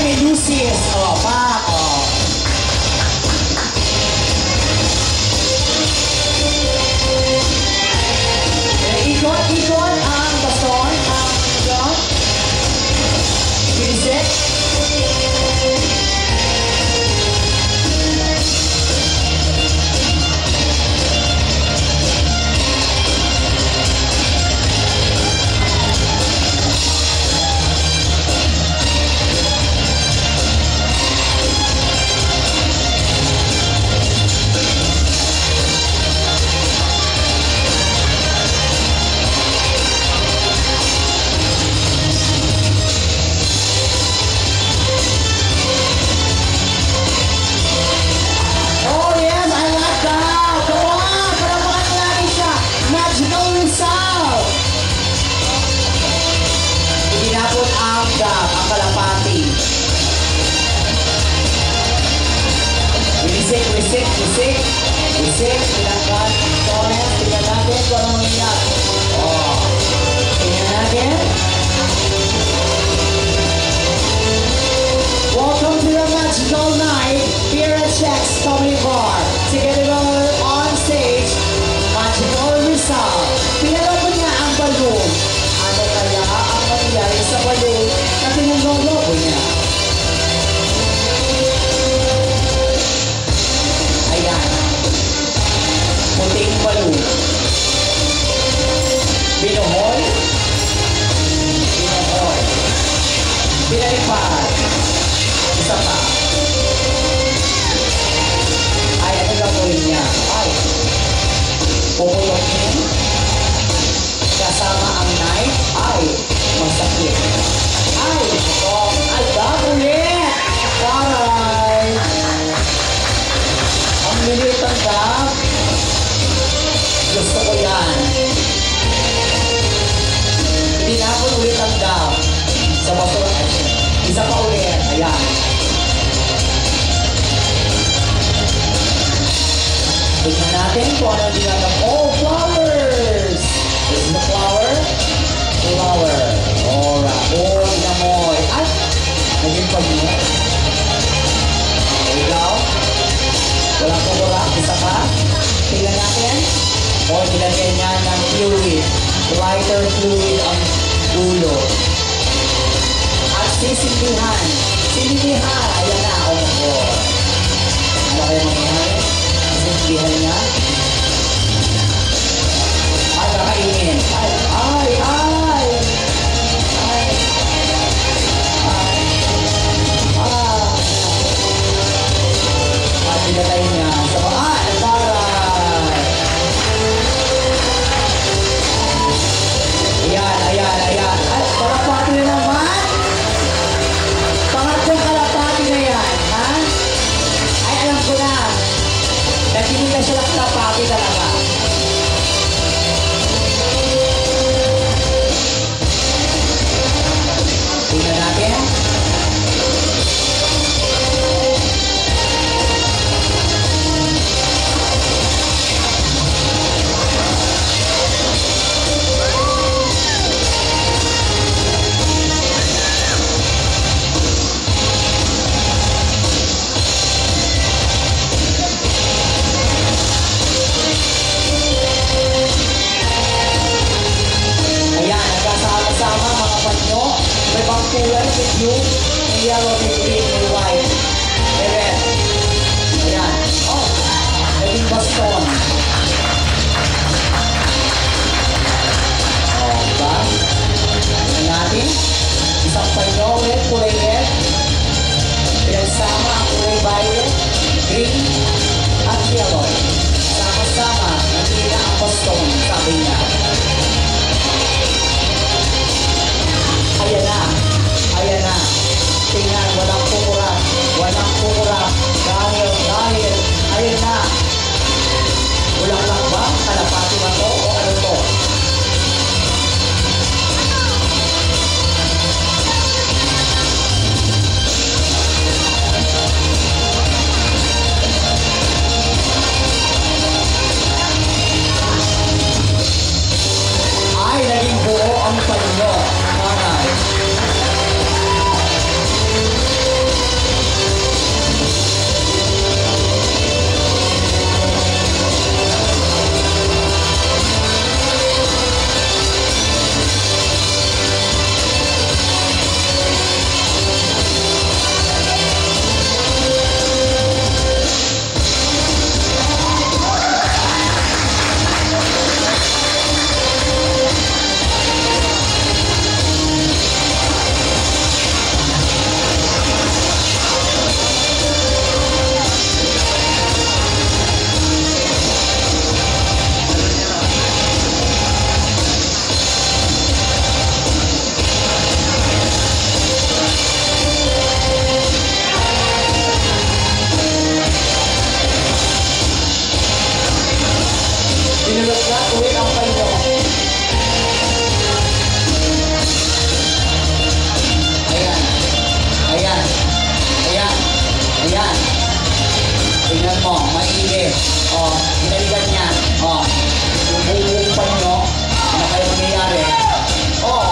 kay Lucis. O, pak. O. Ikot ang baston. Ang bilisik. Ang kalapati. Wisik. Tinangkan. Comment. Tingnan natin kung anong nangyayari. Oh. Tingnan natin. Welcome to the magical night here at Chex Comedy Bar. Together on stage, Magical Rizal. Pinalabot niya ang balloon. Ano kaya ang mangyayari sa balloon na pinaglobo niya? Ayan. Puting balloon. Binuhoy. Pinalipad. Isa pa. Ay, ano gagawin niya? Ay. Pupulokin. Kasama ang knife. Ay. Masakit. Ay. Oh. Ay, gagawin. Taray. Ang lilit ang dab. Gusto ko yan. Tinapon ulit ang dab. Sa basura. Isa pa ulit. Ayan. Tignan natin kung ano ginagawa. Oh, flowers! This is the flower. Flower. Alright. Oh, inamoy. Ay! Naging pag-ina. There you go. Walang kumura. Isa pa. Tignan natin. Oh, nilagyan niya ng fluid. Lighter fluid ang dulo. At sisindihan. Sisindihan. Ayan na. Oh. Ano kayo mangyayari? Sisindihan niya. Ay, kakainin. Ay. At pinatay niya. Ayan. At kalapati na naman. Pangatlong kalapati na yan. Ha? Ay, alam ko na. Nagpili na siya kalapati talaga. Tingnan natin. Kulay with blue, may yellow, may green, may white, may red. Ayan. Oh, naging baston. Oh, diba? Tignan natin. Isang panyo ulit, kulay red. Pinagsama ang kulay violet, green, at yellow. Sama-sama, hindi na ang baston, sabi niya. Ayan na. Tingnan, walang pumurap. Dahil, ayun na. Bulaklak ba? Kalapati ba to? O ano to? Oh, hinalikan niya. Oh, yung bubupan nyo. Ano kayo mangyayari? Oh,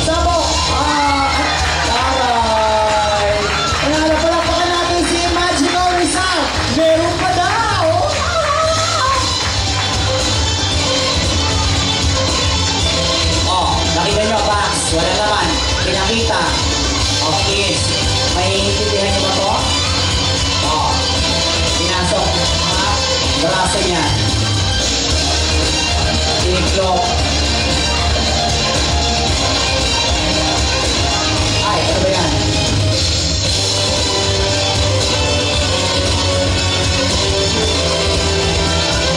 sabok. Taray. Panalo, palakpakan natin si Magical Rizal. Meron pa daw. Oh, nakita nyo, Pax. Wala naman. Pinakita. Oh, kids. May intindihan nyo ba to? Oh, pinasok mga braso niya. Tiniklop. Ay, ano ba yan?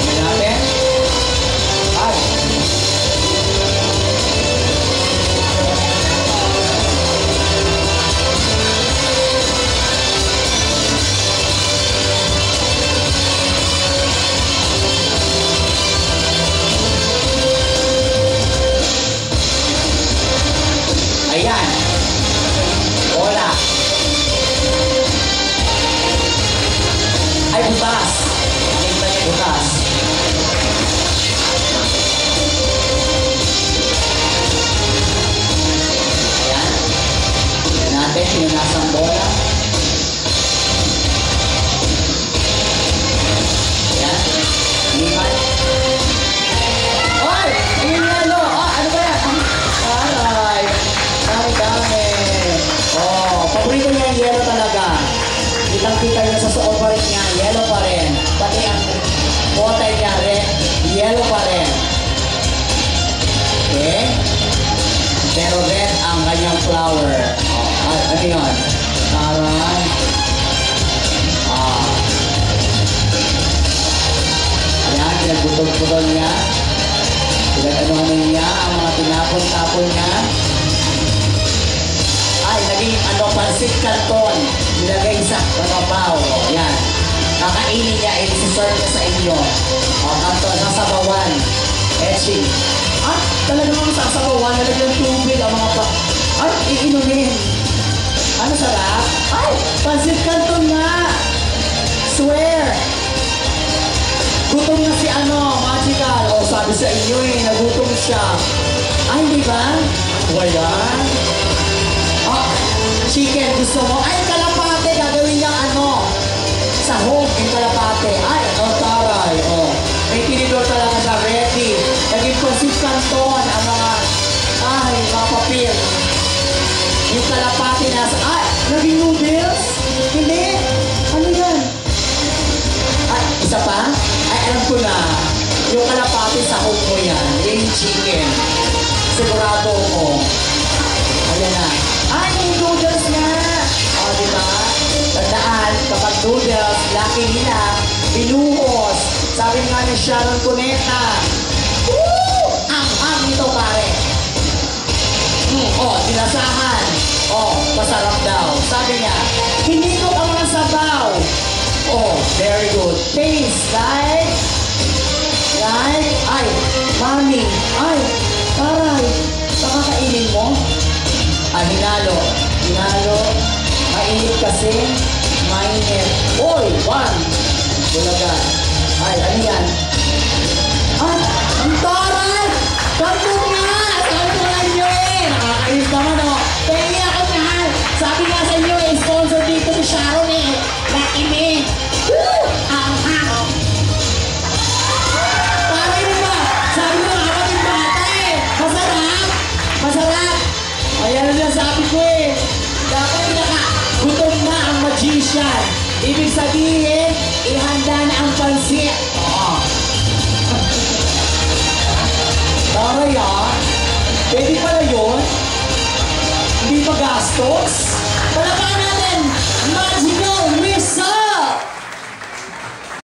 Malapit. Ay. Ayan. Wala. Ay, butas. Nakita niya butas. Ayan. Ayan natin, pinunasang bola. Ayan. Lipat. Ay! Yung yelo! Ano ba yan? Aray! Dami. Oh, paborito niya yung yellow talaga. Kitang-kita niya sa suot pa rin niya, yellow pa rin. Pati ang botay niya rin, yellow pa rin. Okay? Pero red ang kanyang flower. Oh, ano yun? Taray. Ayan, pinagbutol-butol niya. Pinag-anuhan niya ang mga tinapon-tapon niya. Ay, naging pansit canton. Nilagay sa panapaw. Yan. Kakainin niya, i-serve niya sa inyo. O, canton, sasabawan. Etching. At talaga mga sasabawan, nalagyan tubig ang mga ay, iinumin. Ano sarap? Ay, pansit canton nga. Swear. Gutom na si Magical. O, sabi sa inyo nagutom siya. Ay, di ba? Wala. Chicken, gusto mo? Ay, kalapate, gagawin niya sahog, yung kalapate. Ay, taray, may tinidor talaga siya, ready. Naging pansit canton, ang mga papil. Yung kalapate nasa, naging noodles? Hindi. Ano yan? Ay, isa pa? Ay, alam ko na. Yung kalapate, sahog mo yan. Yan yung chicken. Sigurado ko. Ayan na. Ay, may noodles nga! O, diba? Tandaan, kapag noodles, laki nila, binuhos. Sabi nga ni Sharon Cuneta, ang nito pare. Dinasahan. Masarap daw. Sabi niya, hindi ko ang mga sabaw. Very good. Taste like, ay, mami, ay, taray, nakakainin mo? Hinalo. Mainit kasi. Mainit. Oy, bulaga. Ay, ano yan? Ang taray! Kanto nga! Sabi ko nga inyo nakakainis naman Pengi ako nga! Sabi nga sa inyo sponsor dito si Sharon Lucky me! Taray diba? Sabi ko nga kapatid bata Masarap! Ayan na sabi ko dapat gutom na ang magician. Ibig sabihin, ihanda na ang pansit. Taray pwede pala yun? Hindi pa gastos?